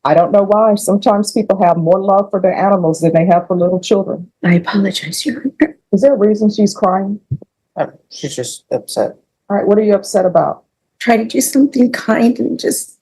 I don't know why. Sometimes people have more love for their animals than they have for little children. I apologize, Your Honor. Is there a reason she's crying? She's just upset. All right, what are you upset about? Try to do something kind and just,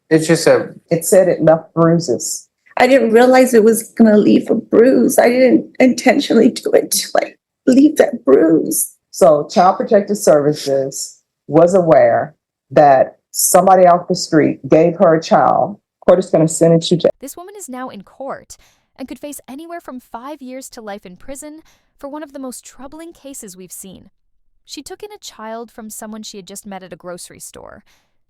It's just It said it left bruises. I didn't realize it was going to leave a bruise. I didn't intentionally do it to like leave that bruise. So Child Protective Services was aware that somebody off the street gave her a child. Court is going to sentence you to. This woman is now in court and could face anywhere from 5 years to life in prison for one of the most troubling cases we've seen. She took in a child from someone she had just met at a grocery store.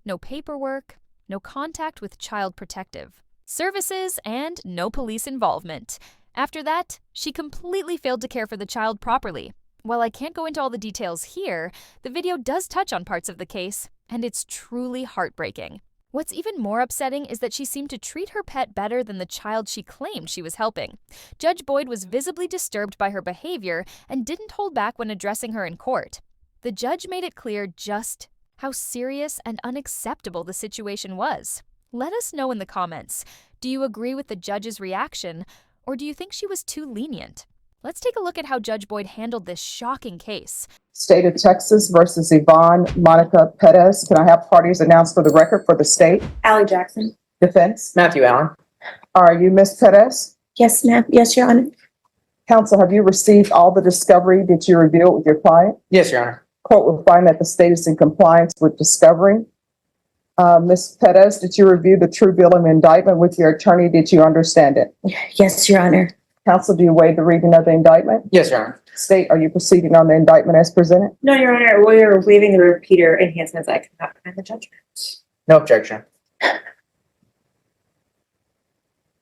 No paperwork, no contact with Child Protective Services, and no police involvement. After that, she completely failed to care for the child properly. While I can't go into all the details here, the video does touch on parts of the case, and it's truly heartbreaking. What's even more upsetting is that she seemed to treat her pet better than the child she claimed she was helping. Judge Boyd was visibly disturbed by her behavior and didn't hold back when addressing her in court. The judge made it clear just how serious and unacceptable the situation was. Let us know in the comments. Do you agree with the judge's reaction, or do you think she was too lenient? Let's take a look at how Judge Boyd handled this shocking case. State of Texas versus Yvonne Monica Perez. Can I have parties announced for the record for the state? Allie Jackson. Defense. Matthew Allen. Are you Miss Perez? Yes, ma'am. Yes, Your Honor. Counsel, have you received all the discovery? Did you review it with your client? Yes, Your Honor. Court will find that the state is in compliance with discovery. Ms. Perez, did you review the true bill of indictment with your attorney? Did you understand it? Yes, Your Honor. Counsel, do you waive the reading of the indictment? Yes, Your Honor. State, are you proceeding on the indictment as presented? No, Your Honor, we are waiving the repeater enhancements. I cannot find the judgment. No objection.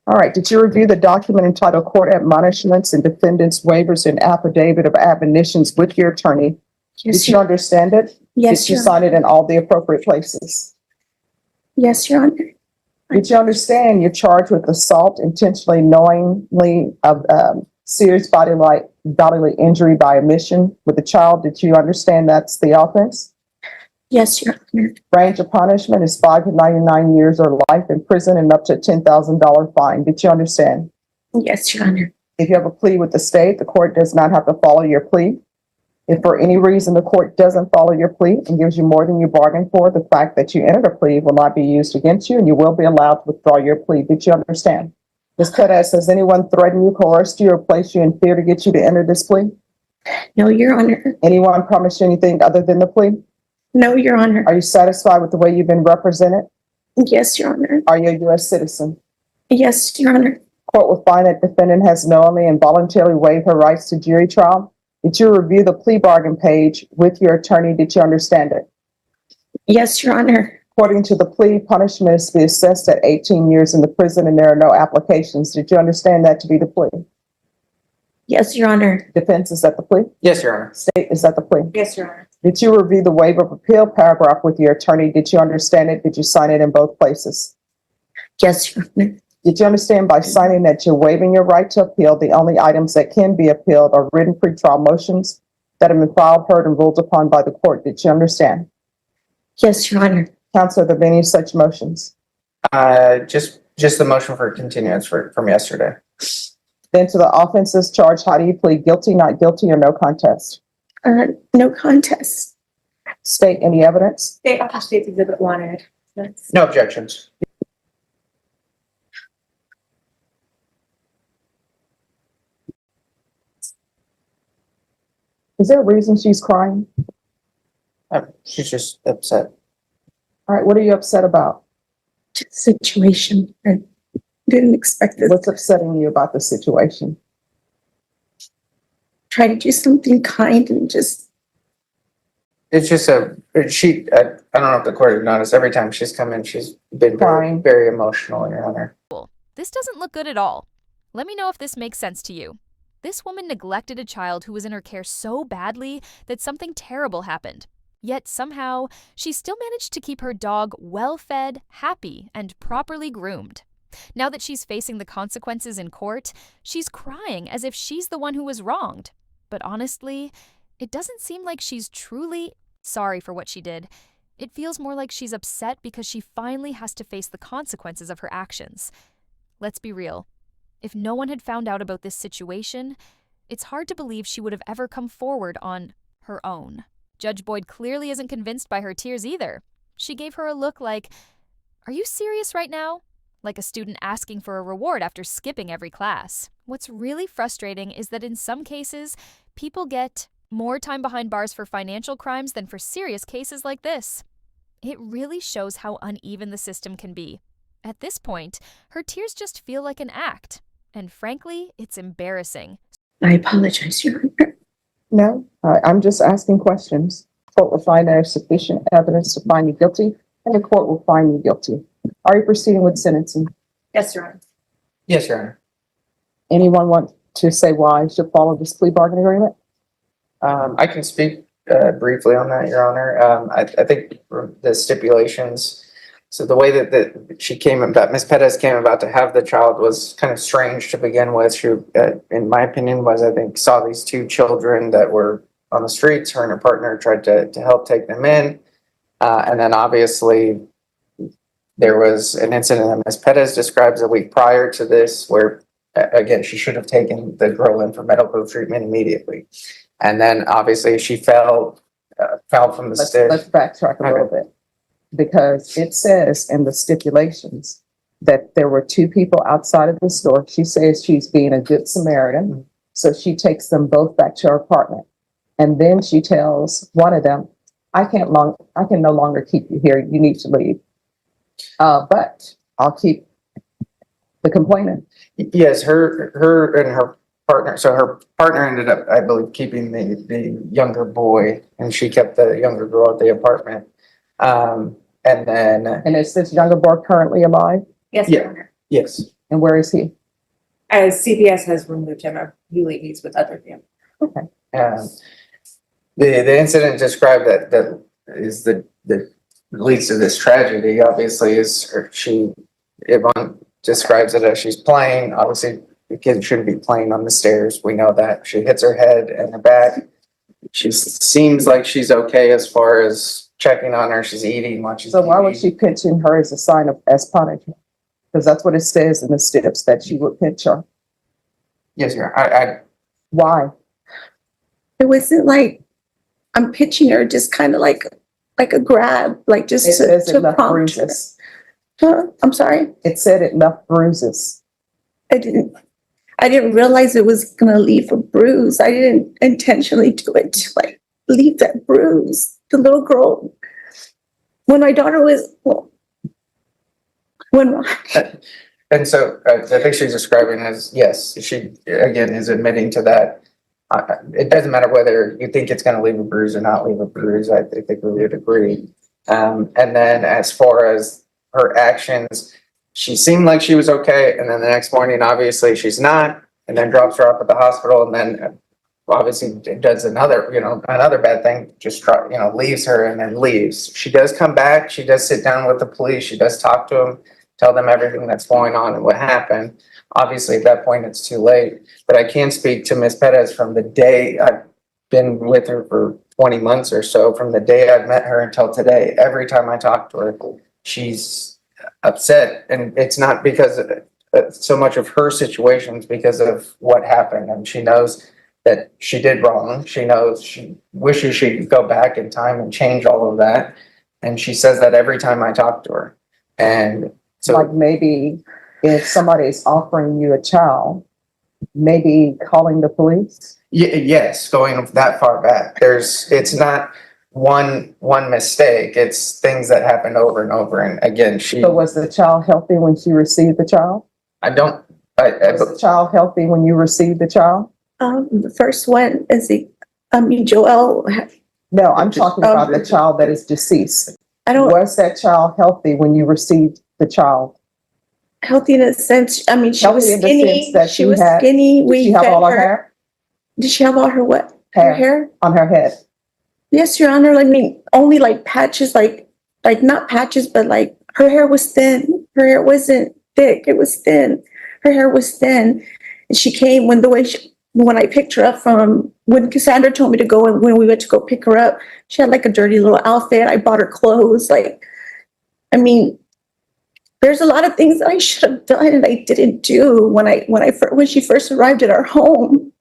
All right, did you review the document entitled Court Admonishments and Defendants Waivers and Affidavit of Admonitions with your attorney? Yes, Did you Your understand it? Yes, Did you Your sign it in all the appropriate places? Yes, Your Honor. Did you understand you're charged with assault intentionally, knowingly of serious bodily injury by omission with a child? Did you understand that's the offense? Yes, Your Honor. Range of punishment is 5 to 99 years or life in prison and up to a $10,000 fine. Did you understand? Yes, Your Honor. If you have a plea with the state, the court does not have to follow your plea. If for any reason the court doesn't follow your plea and gives you more than you bargained for, the fact that you entered a plea will not be used against you and you will be allowed to withdraw your plea. Did you understand? Ms. Perez, has anyone threatened you, coerced you, or placed you in fear to get you to enter this plea? No, Your Honor. Anyone promised you anything other than the plea? No, Your Honor. Are you satisfied with the way you've been represented? Yes, Your Honor. Are you a U.S. citizen? Yes, Your Honor. Court will find that defendant has knowingly and voluntarily waived her rights to jury trial. Did you review the plea bargain page with your attorney? Did you understand it? Yes, Your Honor. According to the plea, punishment is to be assessed at 18 years in the prison and there are no applications. Did you understand that to be the plea? Yes, Your Honor. Defense, is that the plea? Yes, Your Honor. State, is that the plea? Yes, Your Honor. Did you review the waiver of appeal paragraph with your attorney? Did you understand it? Did you sign it in both places? Yes, Your Honor. Did you understand by signing that you're waiving your right to appeal, the only items that can be appealed are written pretrial motions that have been filed, heard, and ruled upon by the court? Did you understand? Yes, Your Honor. Counsel, are there any such motions? Just the motion for continuance from yesterday. Then to the offenses charged, how do you plead? Guilty, not guilty, or no contest? No contest. State, any evidence? State Officer States Exhibit 1. No objections. Is there a reason she's crying? She's just upset. All right, what are you upset about? Situation. I didn't expect this. What's upsetting you about the situation? Try to do something kind and just, It's just I don't know if the court has noticed, every time she's come in, she's been very, Crying. very emotional, Your Honor. This doesn't look good at all. Let me know if this makes sense to you. This woman neglected a child who was in her care so badly that something terrible happened. Yet somehow, she still managed to keep her dog well-fed, happy, and properly groomed. Now that she's facing the consequences in court, she's crying as if she's the one who was wronged. But honestly, it doesn't seem like she's truly sorry for what she did. It feels more like she's upset because she finally has to face the consequences of her actions. Let's be real. If no one had found out about this situation, it's hard to believe she would have ever come forward on her own. Judge Boyd clearly isn't convinced by her tears either. She gave her a look like, "Are you serious right now?" Like a student asking for a reward after skipping every class. What's really frustrating is that in some cases, people get more time behind bars for financial crimes than for serious cases like this. It really shows how uneven the system can be. At this point, her tears just feel like an act. And frankly, it's embarrassing. I apologize, Your Honor. No, I'm just asking questions. Court will find there is sufficient evidence to find you guilty, and the court will find you guilty. Are you proceeding with sentencing? Yes, Your Honor. Yes, Your Honor. Anyone want to say why you should follow this plea bargaining agreement? I can speak briefly on that, Your Honor. I think the stipulations, so the way that she came about, Ms. Pettis came about to have the child was kind of strange to begin with. She, in my opinion, I think, saw these two children that were on the streets. Her and her partner tried to help take them in. And then obviously there was an incident that Ms. Pettis describes a week prior to this where, again, she should have taken the girl in for medical treatment immediately. And then obviously she fell from the stairs. Let's backtrack a little bit. Because it says in the stipulations that there were two people outside of the store. She says she's being a good Samaritan. So she takes them both back to her apartment. And then she tells one of them, I can no longer keep you here. You need to leave. But I'll keep the complainant. Yes, her and her partner. So her partner ended up, I believe, keeping the younger boy, and she kept the younger girl at the apartment. And is this younger boy currently alive? Yes, Yeah. Your Honor. Yes. And where is he? As CPS has removed him, I believe he's with other families. Okay. The incident described that is the leads to this tragedy. Obviously, Yvonne describes it as she's playing. Obviously, the kid shouldn't be playing on the stairs. We know that. She hits her head and her back. She seems like she's okay as far as checking on her. She's eating, watching So why TV. was she pinching her as a sign of as punishment? Because that's what it says in the steps that she would pinch her. Yes, Your Honor. Why? It wasn't like I'm pitching her, just kind of like a grab, like just It says it to left prompt her. bruises. I'm sorry. It said it left bruises. I didn't realize it was gonna leave a bruise. I didn't intentionally do it to like leave that bruise. The little girl, when my daughter was, And so I think she's describing as, yes, she again is admitting to that. It doesn't matter whether you think it's going to leave a bruise or not leave a bruise. I think we would agree. And then as far as her actions, she seemed like she was okay. And then the next morning, obviously she's not, and then drops her off at the hospital. And then obviously does another bad thing, just leaves her and then leaves. She does come back. She does sit down with the police. She does talk to them, tell them everything that's going on and what happened. Obviously, at that point, it's too late. But I can speak to Ms. Pettis from the day I've been with her for 20 months or so, from the day I've met her until today. Every time I talk to her, she's upset. And it's not because of so much of her situations, because of what happened. And she knows that she did wrong. She knows she wishes she could go back in time and change all of that. And she says that every time I talk to her. And so, Like maybe if somebody is offering you a child, maybe calling the police. yes, going that far back. It's not one mistake. It's things that happen over and over. And again, So was the child healthy when she received the child? Was the child healthy when you received the child? the first one is Joel. No, I'm talking about the child that is deceased. Was that child healthy when you received the child? Healthy in a sense. I mean, she was Healthy in the skinny. sense that She was skinny. Did We she have fed all her her. hair? Did she have all her what? Her hair? On her head? Yes, Your Honor. I mean, only like patches, like not patches, but like her hair was thin. Her hair wasn't thick. It was thin. Her hair was thin. And she came when the way when I picked her up from, when Cassandra told me to go and when we went to go pick her up, she had like a dirty little outfit. I bought her clothes. Like, I mean, there's a lot of things that I should have done and I didn't do when she first arrived at our home.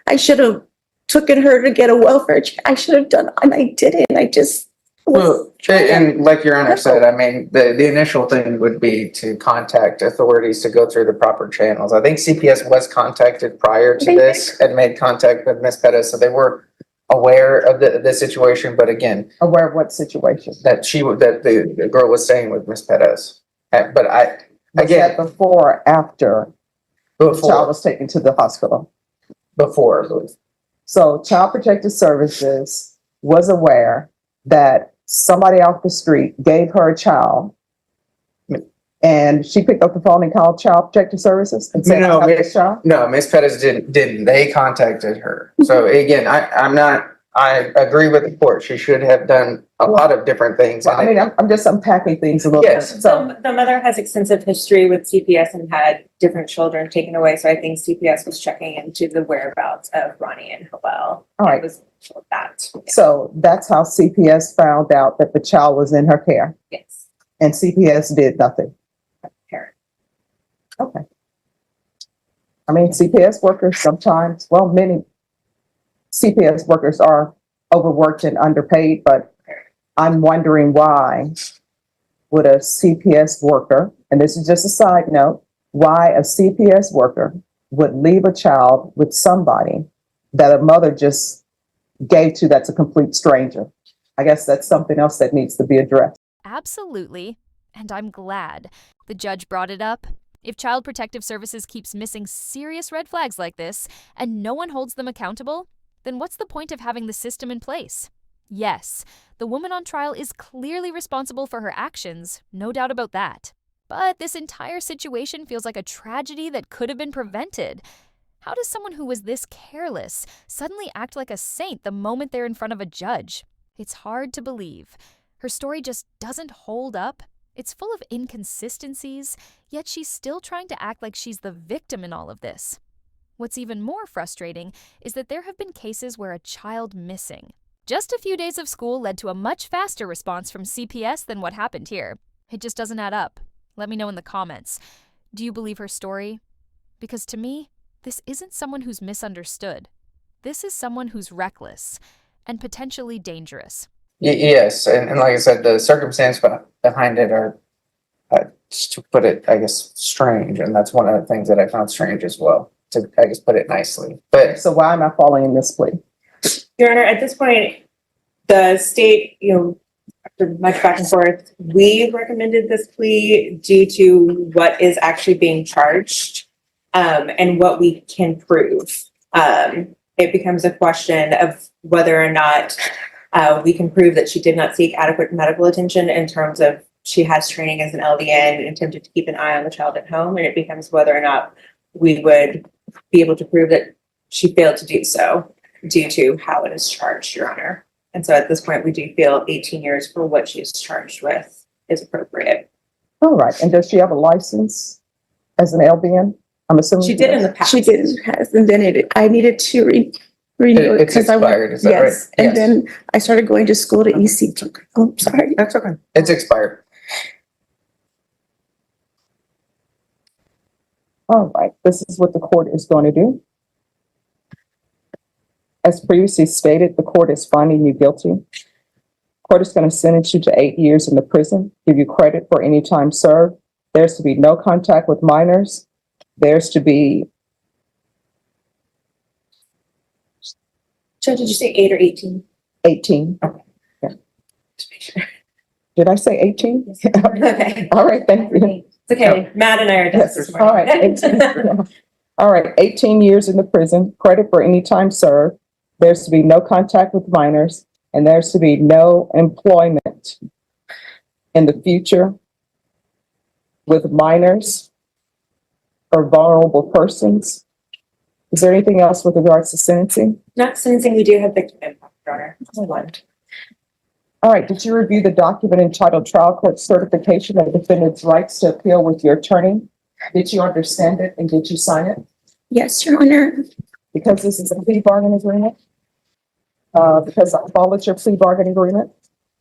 I should have taken her to get a welfare check. I should have done, and I didn't. I just Well, and like your Honor said, I mean, the initial thing would be to contact authorities to go through the proper channels. I think CPS was contacted prior to this and made contact with Ms. Pettis, so they were aware of the situation, but again, Aware of what situation? that the girl was staying with Ms. Pettis. But I, Was again, that before or after the child before, was taken to the hospital? before, I believe. So Child Protective Services was aware that somebody off the street gave her a child, and she picked up the phone and called Child Protective Services and said, No, "I have this child." No, Ms. Pettis didn't. They contacted her. So again, I agree with the court. She should have done a lot of different things. Well, I mean, I'm just unpacking things a little bit. Yes. So, The mother has extensive history with CPS and had different children taken away, so I think CPS was checking into the whereabouts of Ronnie and Howell. all right. It was told that. So that's how CPS found out that the child was in her care, Yes. and CPS did nothing. Parent. Okay. I mean, CPS workers sometimes, well, many CPS workers are overworked and underpaid, but I'm wondering why would a CPS worker, and this is just a side note, why a CPS worker would leave a child with somebody that a mother just gave to that's a complete stranger. I guess that's something else that needs to be addressed. Absolutely. And I'm glad the judge brought it up. If Child Protective Services keeps missing serious red flags like this and no one holds them accountable, then what's the point of having the system in place? Yes, the woman on trial is clearly responsible for her actions, no doubt about that. But this entire situation feels like a tragedy that could have been prevented. How does someone who was this careless suddenly act like a saint the moment they're in front of a judge? It's hard to believe. Her story just doesn't hold up. It's full of inconsistencies, yet she's still trying to act like she's the victim in all of this. What's even more frustrating is that there have been cases where a child missing. Just a few days of school led to a much faster response from CPS than what happened here. It just doesn't add up. Let me know in the comments. Do you believe her story? Because to me, this isn't someone who's misunderstood. This is someone who's reckless and potentially dangerous. Yes, and like I said, the circumstance behind it are, to put it, I guess, strange, and that's one of the things that I found strange as well, to, I guess, put it nicely. But So why am I following this plea? Your Honor, at this point, the state, after much back and forth, we recommended this plea due to what is actually being charged, and what we can prove. It becomes a question of whether or not we can prove that she did not seek adequate medical attention in terms of she has training as an LDN and attempted to keep an eye on the child at home, and it becomes whether or not we would be able to prove that she failed to do so due to how it is charged, Your Honor. And so at this point, we do feel 18 years for what she's charged with is appropriate. All right. And does she have a license as an LVN? I'm assuming She did in the past. She did in the past, and then I needed to renew it it's because expired, is that right? yes, and Yes. then I started going to school to EC. Oh, sorry. that's okay. It's expired. All right, this is what the court is going to do. As previously stated, the court is finding you guilty. Court is going to sentence you to 8 years in the prison, give you credit for any time served. There's to be no contact with minors. There's to be, Judge, did you say 8 or 18? 18. Okay. Yeah. Just make sure. Did I say 18? Okay. All right, thank you. It's okay. Matt and I are just this All right, morning. 18. All right, 18 years in the prison, credit for any time served. There's to be no contact with minors, and there's to be no employment in the future with minors or vulnerable persons. Is there anything else with regards to sentencing? Not sentencing, we do have victim impact, Your Honor. Only one. All right, did you review the document entitled Trial Court Certification of Defendant's Rights to Appeal with your attorney? Did you understand it and did you sign it? Yes, Your Honor. Because this is a plea bargaining agreement, because I followed your plea bargaining agreement,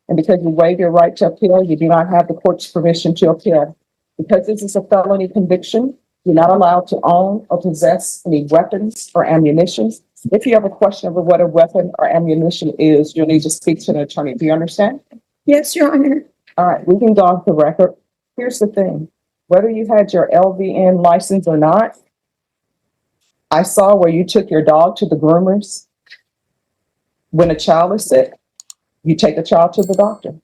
and because you waive your right to appeal, you do not have the court's permission to appeal. Because this is a felony conviction, you're not allowed to own or possess any weapons or ammunition. If you have a question over what a weapon or ammunition is, you'll need to speak to an attorney. Do you understand? Yes, Your Honor. All right, we can go off the record. Here's the thing, whether you had your LVN license or not, I saw where you took your dog to the groomers. When a child is sick, you take a child to the doctor.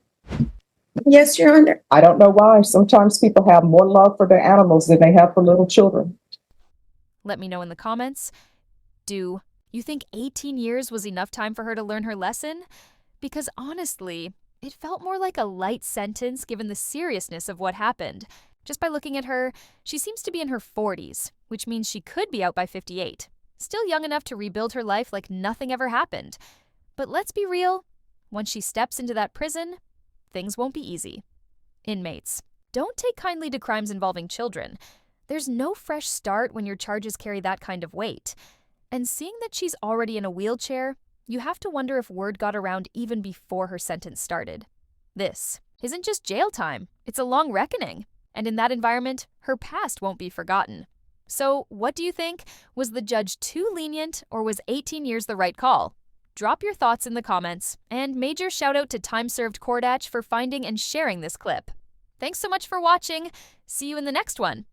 Yes, Your Honor. I don't know why. Sometimes people have more love for their animals than they have for little children. Let me know in the comments. Do you think 18 years was enough time for her to learn her lesson? Because honestly, it felt more like a light sentence given the seriousness of what happened. Just by looking at her, she seems to be in her 40s, which means she could be out by 58. Still young enough to rebuild her life like nothing ever happened. But let's be real, once she steps into that prison, things won't be easy. Inmates, don't take kindly to crimes involving children. There's no fresh start when your charges carry that kind of weight. And seeing that she's already in a wheelchair, you have to wonder if word got around even before her sentence started. This isn't just jail time, it's a long reckoning. And in that environment, her past won't be forgotten. So, what do you think? Was the judge too lenient, or was 18 years the right call? Drop your thoughts in the comments, and major shout out to Time Served Cordach for finding and sharing this clip. Thanks so much for watching. See you in the next one.